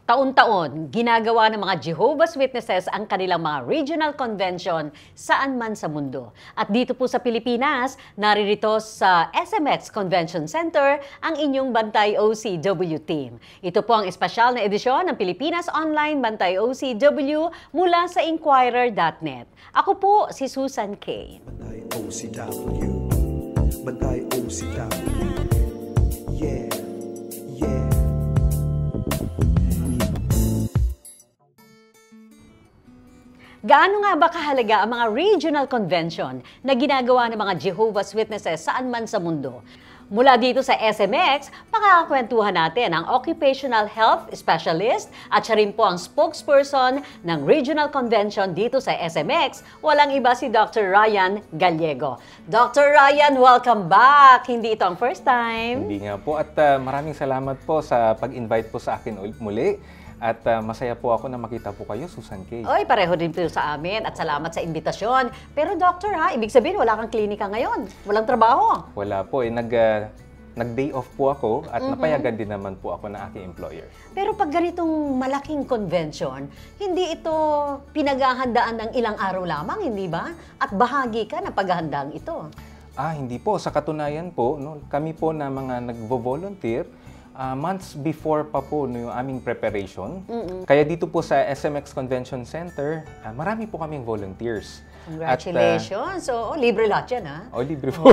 Taon-taon, ginagawa ng mga Jehovah's Witnesses ang kanilang mga regional convention saan man sa mundo. At dito po sa Pilipinas, naririto sa SMX Convention Center ang inyong Bantay OCW team. Ito po ang espesyal na edisyon ng Pilipinas Online Bantay OCW mula sa Inquirer.net. Ako po si Susan K. Bantay OCW. Bantay OCW. Yeah. Yeah. Gaano nga ba kahalaga ang mga regional convention na ginagawa ng mga Jehovah's Witnesses saan man sa mundo? Mula dito sa SMX, pakakakwentuhan natin ang Occupational Health Specialist at siya rin po ang spokesperson ng Regional Convention dito sa SMX. Walang iba si Dr. Ryan Gallego. Dr. Ryan, welcome back! Hindi ito ang first time. Hindi nga po at maraming salamat po sa pag-invite po sa akin muli. At masaya po ako na makita po kayo, Susan K. Oy, pareho din po sa amin at salamat sa imbitasyon. Pero doctor ha, ibig sabihin wala kang klinika ngayon. Walang trabaho. Wala po. Nag-day off po ako at napayagan din naman po ako ng aking employer. Pero pag ganitong malaking convention, hindi ito pinaghahandaan ng ilang araw lamang, hindi ba? At bahagi ka ng paghahandang ito. Hindi po. Sa katunayan po, no, kami po na mga nag-volunteer, months before pa po no, yung aming preparation. Kaya dito po sa SMX Convention Center, marami po kaming volunteers. Congratulations! So, libre lahat yan, ha? Libre po.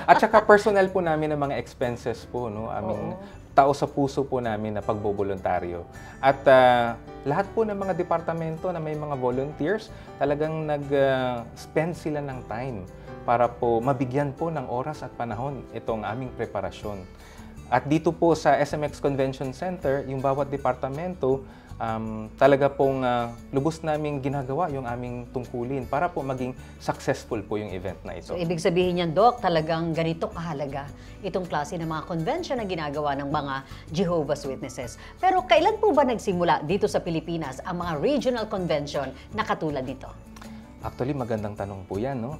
At saka personal po namin ang mga expenses po, no? Aming tao sa puso po namin na pagboboluntaryo. At lahat po ng mga departamento na may mga volunteers, talagang nag-spend sila ng time para po mabigyan po ng oras at panahon itong aming preparasyon. At dito po sa SMX Convention Center, yung bawat departamento, talaga pong lubos naming ginagawa yung aming tungkulin para po maging successful po yung event na ito. So, ibig sabihin niyan, Doc, talagang ganito kahalaga itong klase ng mga convention na ginagawa ng mga Jehovah's Witnesses. Pero kailan po ba nagsimula dito sa Pilipinas ang mga regional convention na katulad nito? Actually, magandang tanong po yan, no?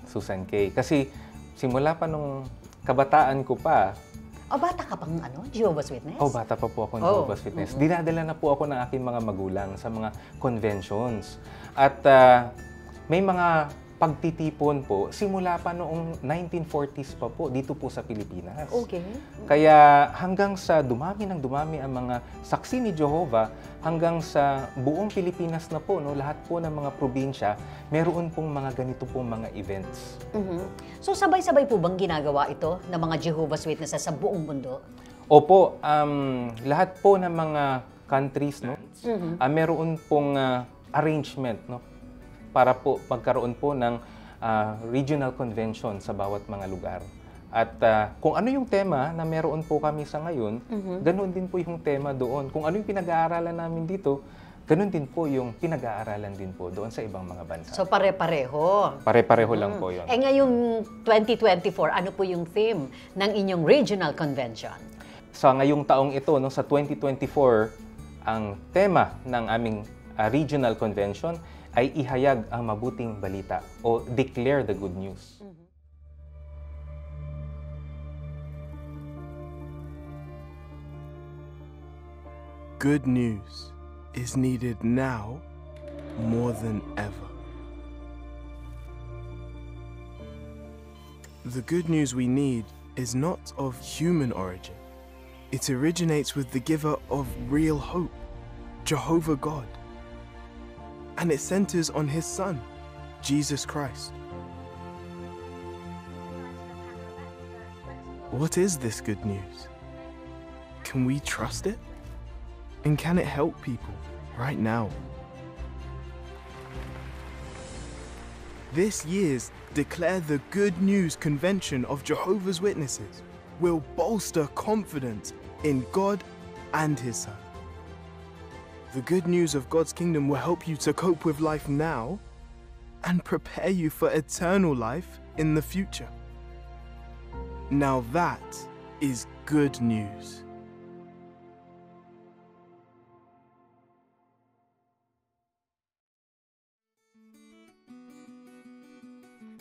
Susan K. Kasi simula pa nung kabataan ko pa, bata ka pang Jehovah's Witness? Bata pa po ako ng Jehovah's Witness. Dinadala na po ako ng aking mga magulang sa mga conventions. At may mga pagtitipon po, simula pa noong 1940s pa po, dito po sa Pilipinas. Okay. Kaya hanggang sa dumami ang mga saksi ni Jehovah, hanggang sa buong Pilipinas na po, no, lahat po ng mga probinsya, meron pong mga ganito pong mga events. So sabay-sabay po bang ginagawa ito ng mga Jehovah's Witnesses sa buong mundo? Opo, lahat po ng mga countries, no, meron pong arrangement, no, para po magkaroon po ng regional convention sa bawat mga lugar. At kung ano yung tema na meron po kami sa ngayon, ganoon din po yung tema doon. Kung ano yung pinag-aaralan namin dito, ganoon din po yung pinag-aaralan din po doon sa ibang mga bansa. So pare-pareho? Pare-pareho lang po yun. Ngayong 2024, ano po yung theme ng inyong regional convention? Sa ngayong taong ito, no, sa 2024, ang tema ng aming regional convention ay ihayag ang mabuting balita o declare the good news. Good news is needed now more than ever. The good news we need is not of human origin. It originates with the giver of real hope, Jehovah God. And it centers on His Son, Jesus Christ. What is this good news? Can we trust it? And can it help people right now? This year's Declare the Good News Convention of Jehovah's Witnesses will bolster confidence in God and His Son. The good news of God's kingdom will help you to cope with life now and prepare you for eternal life in the future. Now that is good news.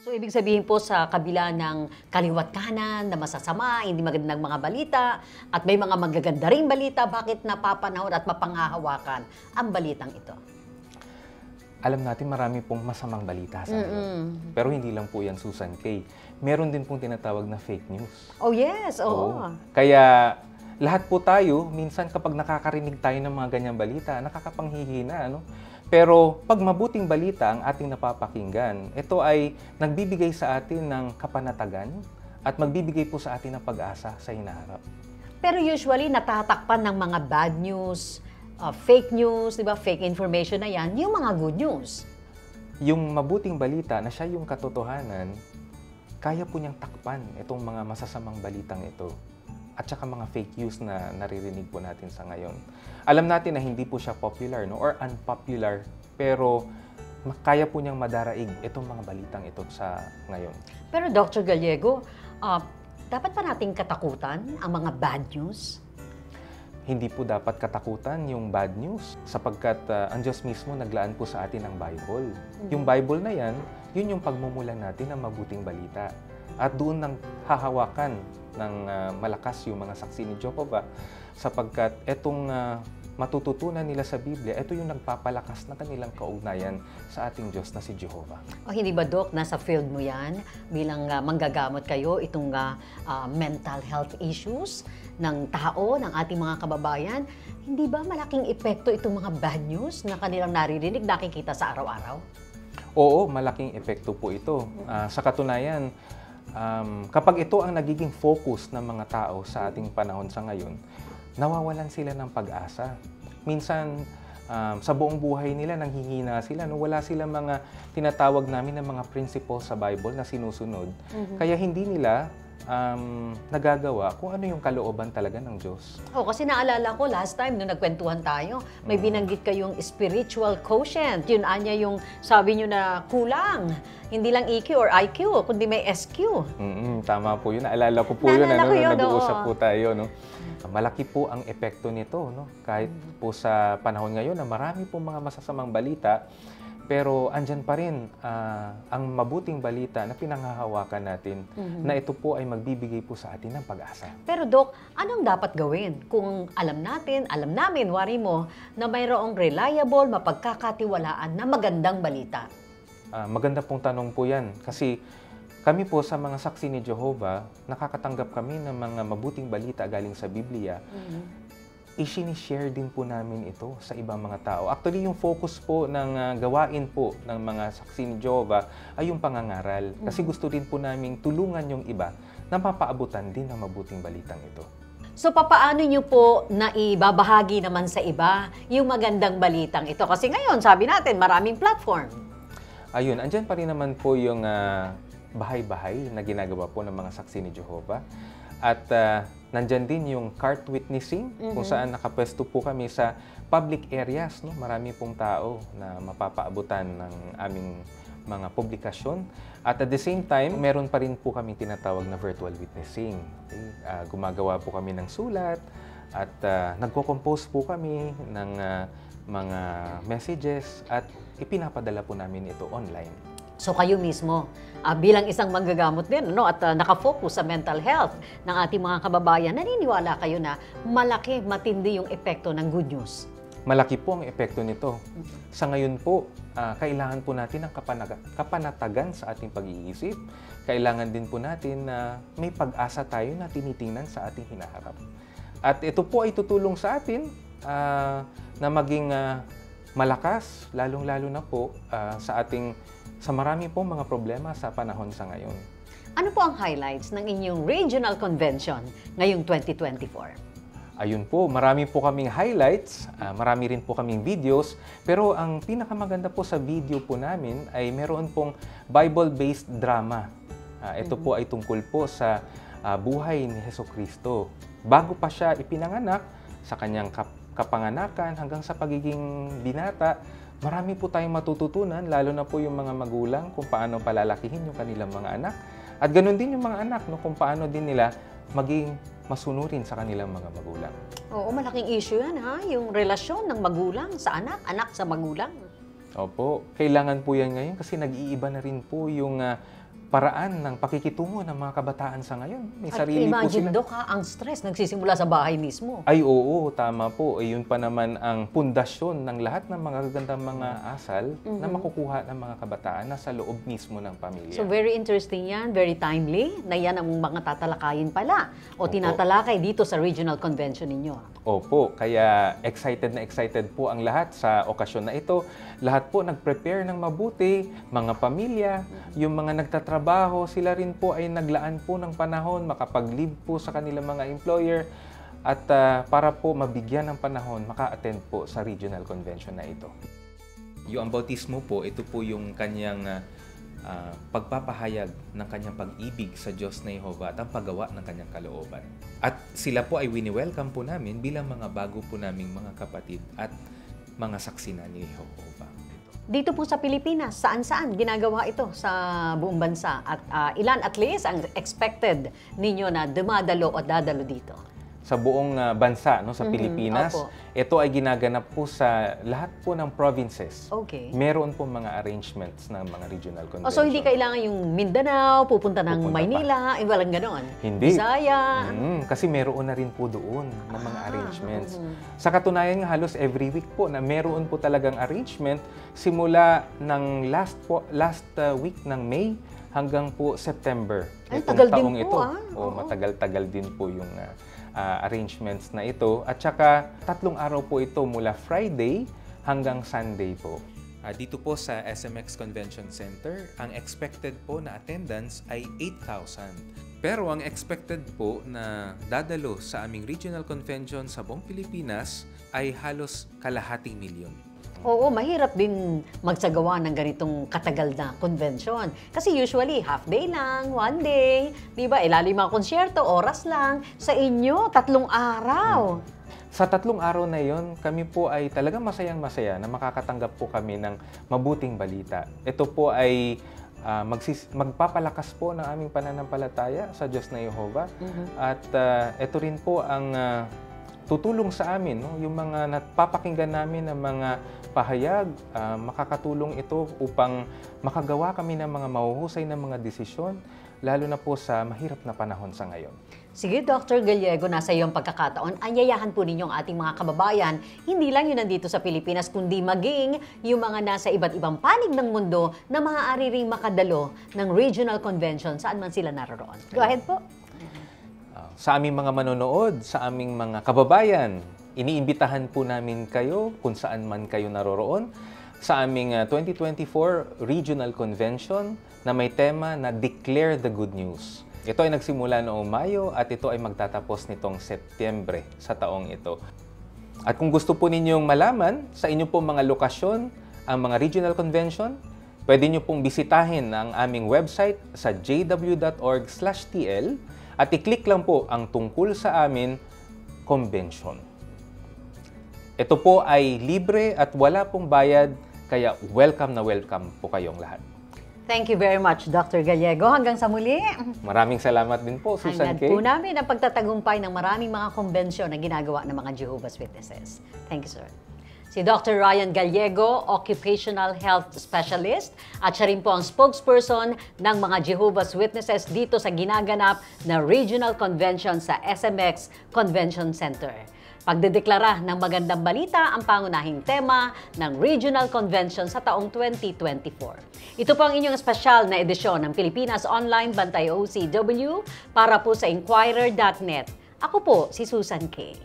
So, ibig sabihin po sa kabila ng kaliwat kanan na masasama, hindi magandang mga balita, at may mga magaganda ring balita, bakit napapanahon at mapangahawakan ang balitang ito? Alam natin marami pong masamang balita sa ngayon. Pero hindi lang po yan, Susan Kay. Meron din pong tinatawag na fake news. Oh yes, oo. Kaya lahat po tayo, minsan kapag nakakarinig tayo ng mga ganyang balita, nakakapanghihina, ano? Pero pag mabuting balita ang ating napapakinggan, ito ay nagbibigay sa atin ng kapanatagan at magbibigay po sa atin ng pag-asa sa hinaharap. Pero usually natatakpan ng mga bad news, fake news, di ba? Fake information na yan, yung mga good news. Yung mabuting balita na siya yung katotohanan, kaya po niyang takpan itong mga masasamang balitang ito. At saka mga fake news na naririnig po natin sa ngayon. Alam natin na hindi po siya popular, no, or unpopular, pero kaya po niyang madaraig itong mga balitang ito sa ngayon. Pero Dr. Gallego, dapat pa nating katakutan ang mga bad news? Hindi po dapat katakutan yung bad news sapagkat ang Diyos mismo naglaan po sa atin ng Bible. Yung Bible na yan, yun yung pagmumulan natin ng mabuting balita. At doon nang hahawakan ng malakas yung mga saksi ni Jehovah sapagkat etong matututunan nila sa Biblia, ito yung nagpapalakas na kanilang kaugnayan sa ating Diyos na si Jehovah. O hindi ba, Doc, nasa field mo yan bilang manggagamot kayo itong mental health issues ng tao, ng ating mga kababayan? Hindi ba malaking epekto itong mga bad news na kanilang naririnig, nakikita sa araw-araw? Oo, malaking epekto po ito. Sa katunayan, kapag ito ang nagiging focus ng mga tao sa ating panahon sa ngayon, nawawalan sila ng pag-asa. Minsan, sa buong buhay nila, nanghihina sila. No? Wala silang mga tinatawag namin ng mga principles sa Bible na sinusunod. Kaya hindi nila nagagawa kung ano yung kalooban talaga ng Diyos. Kasi naalala ko last time nung nagkwentuhan tayo, may binanggit kayong spiritual quotient. Yun anya yung sabi nyo na kulang. Hindi lang EQ or IQ, kundi may SQ. Tama po yun. Naalala ko po yun. Nag-uusap po tayo. No? Malaki po ang epekto nito. No? Kahit po sa panahon ngayon na marami po mga masasamang balita, pero andyan pa rin ang mabuting balita na pinanghahawakan natin na ito po ay magbibigay po sa atin ng pag-asa. Pero Doc, anong dapat gawin kung alam namin, wari mo, na mayroong reliable, mapagkakatiwalaan na magandang balita? Maganda pong tanong po yan kasi kami po sa mga saksi ni Jehovah, nakakatanggap kami ng mga mabuting balita galing sa Biblia. I-share din po namin ito sa ibang mga tao. Actually, yung focus po ng gawain po ng mga saksi ni Jehovah ay yung pangangaral. Kasi gusto din po namin tulungan yung iba na mapaabutan din ng mabuting balitang ito. So, papaano nyo po na ibabahagi naman sa iba yung magandang balitang ito? Kasi ngayon, sabi natin, maraming platform. Ayun, andyan pa rin naman po yung bahay-bahay na ginagawa po ng mga saksi ni Jehovah. At nandyan din yung cart witnessing, kung saan nakapwesto po kami sa public areas. No? Marami pong tao na mapapaabutan ng aming mga publikasyon. At the same time, meron pa rin po kami tinatawag na virtual witnessing. Okay? Gumagawa po kami ng sulat at nagko-compose po kami ng mga messages at ipinapadala po namin ito online. So kayo mismo, bilang isang manggagamot din, no, at nakafocus sa mental health ng ating mga kababayan, naniniwala kayo na malaki, matindi yung epekto ng good news? Malaki po ang epekto nito. Sa ngayon po, kailangan po natin ng kapanatagan sa ating pag-iisip. Kailangan din po natin na may pag-asa tayo na tinitingnan sa ating hinaharap. At ito po ay tutulong sa atin na maging malakas, lalong-lalo na po sa marami pong mga problema sa panahon sa ngayon. Ano po ang highlights ng inyong regional convention ngayong 2024? Ayun po, marami po kaming highlights, marami rin po kaming videos, pero ang pinakamaganda po sa video po namin ay meron pong Bible-based drama. Ito po ay tungkol po sa buhay ni Jesucristo. Bago pa siya ipinanganak, sa kanyang kapanganakan hanggang sa pagiging binata, marami po tayong matututunan, lalo na po yung mga magulang kung paano palalakihin yung kanilang mga anak. At ganoon din yung mga anak, no, kung paano din nila maging masunurin sa kanilang mga magulang. Oo, malaking issue yan, ha? Yung relasyon ng magulang sa anak, anak sa magulang. Opo, kailangan po yan ngayon kasi nag-iiba na rin po yung paraan ng pakikitungo ng mga kabataan sa ngayon. May At sarili po imagine, sila. Dok, ang stress nagsisimula sa bahay mismo. Ay oo, tama po. Yun pa naman ang pundasyon ng lahat ng mga gagandang mga asal na makukuha ng mga kabataan na sa loob mismo ng pamilya. So very interesting yan, very timely, na yan ang mga tatalakayin pala o Opo. tinatalakay dito sa regional convention ninyo. Opo, kaya excited na excited po ang lahat sa okasyon na ito. Lahat po nag-prepare ng mabuti, mga pamilya, yung mga nagtatrabaho, sila rin po ay naglaan po ng panahon, makapag-leave po sa kanilang mga employer at para po mabigyan ng panahon, maka-attend po sa regional convention na ito. Yung bautismo po, ito po yung kanyang pagpapahayag ng kanyang pag-ibig sa Diyos na Jehovah at ang paggawa ng kanyang kalooban. At sila po ay wini-welcome po namin bilang mga bago po naming mga kapatid at mga saksi na ni Jehovah. Dito po sa Pilipinas, saan-saan ginagawa ito sa buong bansa? At ilan at least ang expected ninyo na dumadalo o dadalo dito? Sa buong bansa, no, sa Pilipinas, Opo. ito ay ginaganap po sa lahat po ng provinces. Okay. Meron po mga arrangements ng mga regional convention. So hindi kailangan yung Mindanao, pupunta ng Pupunta Maynila, walang ganon. Hindi. Bisaya. Kasi meron na rin po doon ng mga arrangements. Sa katunayan nga, halos every week po na meron po talagang arrangement simula ng last week ng May hanggang po September. Ay, Itong tagal din taong po, ito. Oo. Matagal-tagal din po yung arrangements na ito. At saka 3 araw po ito mula Friday hanggang Sunday po. Dito po sa SMX Convention Center, ang expected po na attendance ay 8,000. Pero ang expected po na dadalo sa aming regional convention sa buong Pilipinas ay halos kalahating milyon. Oo, mahirap din magsagawa ng ganitong katagal na convention. Kasi usually, half day lang, 1 day, di ba? Ilalim ang konsyerto, oras lang. Sa inyo, 3 araw. Sa 3 araw na yon, kami po ay talagang masayang-masaya na makakatanggap po kami ng mabuting balita. Ito po ay magpapalakas po ng aming pananampalataya sa Diyos na Jehovah. At ito rin po ang tutulong sa amin, no? Yung mga napapakinggan namin ng mga pahayag, makakatulong ito upang makagawa kami ng mga mahuhusay na mga desisyon, lalo na po sa mahirap na panahon sa ngayon. Sige, Dr. Gallego, nasa iyong pagkakataon, anyayahan po ninyong ating mga kababayan, hindi lang yun nandito sa Pilipinas, kundi maging yung mga nasa iba't ibang panig ng mundo na maaari ring makadalo ng regional convention saan man sila naroon. Go ahead po. Sa aming mga manonood, sa aming mga kababayan, iniimbitahan po namin kayo kung saan man kayo naroroon sa aming 2024 Regional Convention na may tema na Declare the Good News. Ito ay nagsimula noong Mayo at ito ay magtatapos nitong Setyembre sa taong ito. At kung gusto po ninyong malaman sa inyo pong mga lokasyon ang mga Regional Convention, pwede nyo pong bisitahin ang aming website sa jw.org/tl at i-click lang po ang tungkol sa amin convention. Ito po ay libre at wala pong bayad, kaya welcome na welcome po kayong lahat. Thank you very much, Dr. Gallego. Hanggang sa muli. Maraming salamat din po, Susan Hangad Kay. po namin ang pagtatagumpay ng maraming mga konbensyon na ginagawa ng mga Jehovah's Witnesses. Thank you, sir. Si Dr. Ryan Gallego, Occupational Health Specialist, at siya rin po ang spokesperson ng mga Jehovah's Witnesses dito sa ginaganap na Regional Convention sa SMX Convention Center. Pagdedeklara ng magandang balita ang pangunahing tema ng Regional Convention sa taong 2024. Ito po ang inyong espesyal na edisyon ng Pilipinas Online Bantay OCW para po sa Inquirer.net. Ako po si Susan Kay.